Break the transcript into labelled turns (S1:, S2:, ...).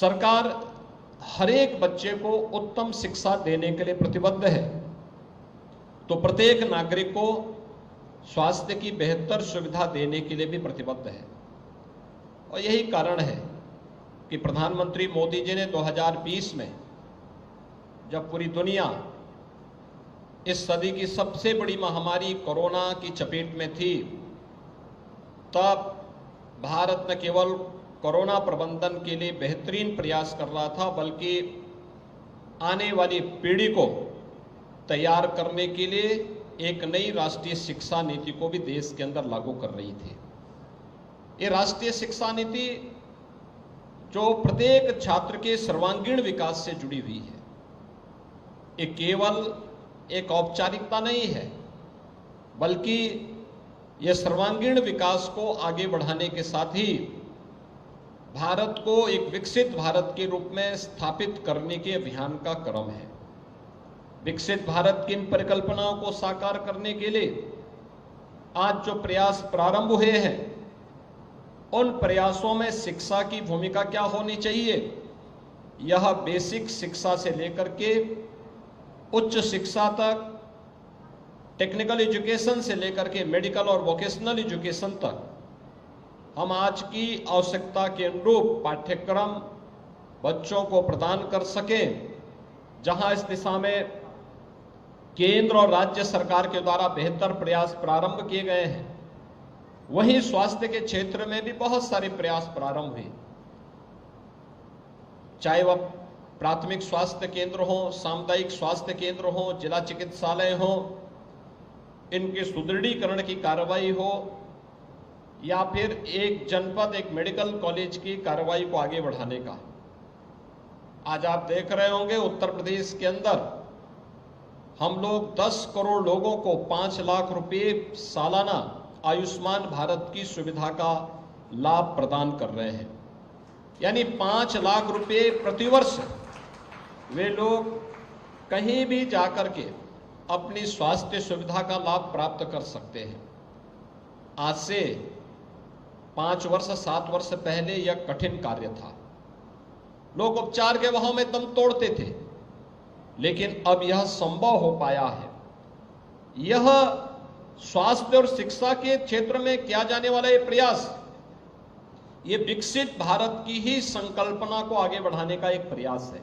S1: सरकार हर एक बच्चे को उत्तम शिक्षा देने के लिए प्रतिबद्ध है। तो प्रत्येक नागरिक को स्वास्थ्य की बेहतर सुविधा देने के लिए भी प्रतिबद्ध है। और यही कारण है कि प्रधानमंत्री मोदी जी ने 2020 में, जब पूरी दुनिया इस सदी की सबसे बड़ी महामारी कोरोना की चपेट में थी, तब भारत न केवल कोरोना प्रबंधन के लिए बेहतरीन प्रयास कर रहा था, बल्कि आने वाली पीढ़ी को तैयार करने के लिए एक नई राष्ट्रीय शिक्षा नीति को भी देश के अंदर लागू कर रही थी। ये राष्ट्रीय शिक्षा नीति जो प्रत्येक छात्र के सर्वांगीण विकास से जुड़ी हुई है, ये केवल एक औपचारिकता नहीं है, बल्कि यह सर्वांगीण विकास को आगे बढ़ाने के साथ ही भारत को एक विकसित भारत के रूप में स्थापित करने के अभियान का क्रम है। विकसित भारत की इन परिकल्पनाओं को साकार करने के लिए आज जो प्रयास प्रारंभ हुए हैं, उन प्रयासों में शिक्षा की भूमिका क्या होनी चाहिए, यह बेसिक शिक्षा से लेकर के उच्च शिक्षा तक, टेक्निकल एजुकेशन से लेकर के मेडिकल और वोकेशनल एजुकेशन तक हम आज की आवश्यकता के अनुरूप पाठ्यक्रम बच्चों को प्रदान कर सकें। जहां इस दिशा में केंद्र और राज्य सरकार के द्वारा बेहतर प्रयास प्रारंभ किए गए हैं, वहीं स्वास्थ्य के क्षेत्र में भी बहुत सारे प्रयास प्रारंभ हुए, चाहे वह प्राथमिक स्वास्थ्य केंद्र हो, सामुदायिक स्वास्थ्य केंद्र हो, जिला चिकित्सालय हो, इनके सुदृढ़ीकरण की कार्रवाई हो, या फिर एक जनपद, एक मेडिकल कॉलेज की कार्रवाई को आगे बढ़ाने का। आज आप देख रहे होंगे उत्तर प्रदेश के अंदर हम लोग 10 करोड़ लोगों को 5 लाख रुपए सालाना आयुष्मान भारत की सुविधा का लाभ प्रदान कर रहे हैं। यानी 5 लाख रुपए प्रतिवर्ष वे लोग कहीं भी जाकर के अपनी स्वास्थ्य सुविधा का लाभ प्राप्त कर सकते हैं। आज से 5 वर्ष 7 वर्ष पहले यह कठिन कार्य था, लोग उपचार के बहाव में दम तोड़ते थे, लेकिन अब यह संभव हो पाया है। यह स्वास्थ्य और शिक्षा के क्षेत्र में किया जाने वाला ये प्रयास, ये विकसित भारत की ही संकल्पना को आगे बढ़ाने का एक प्रयास है।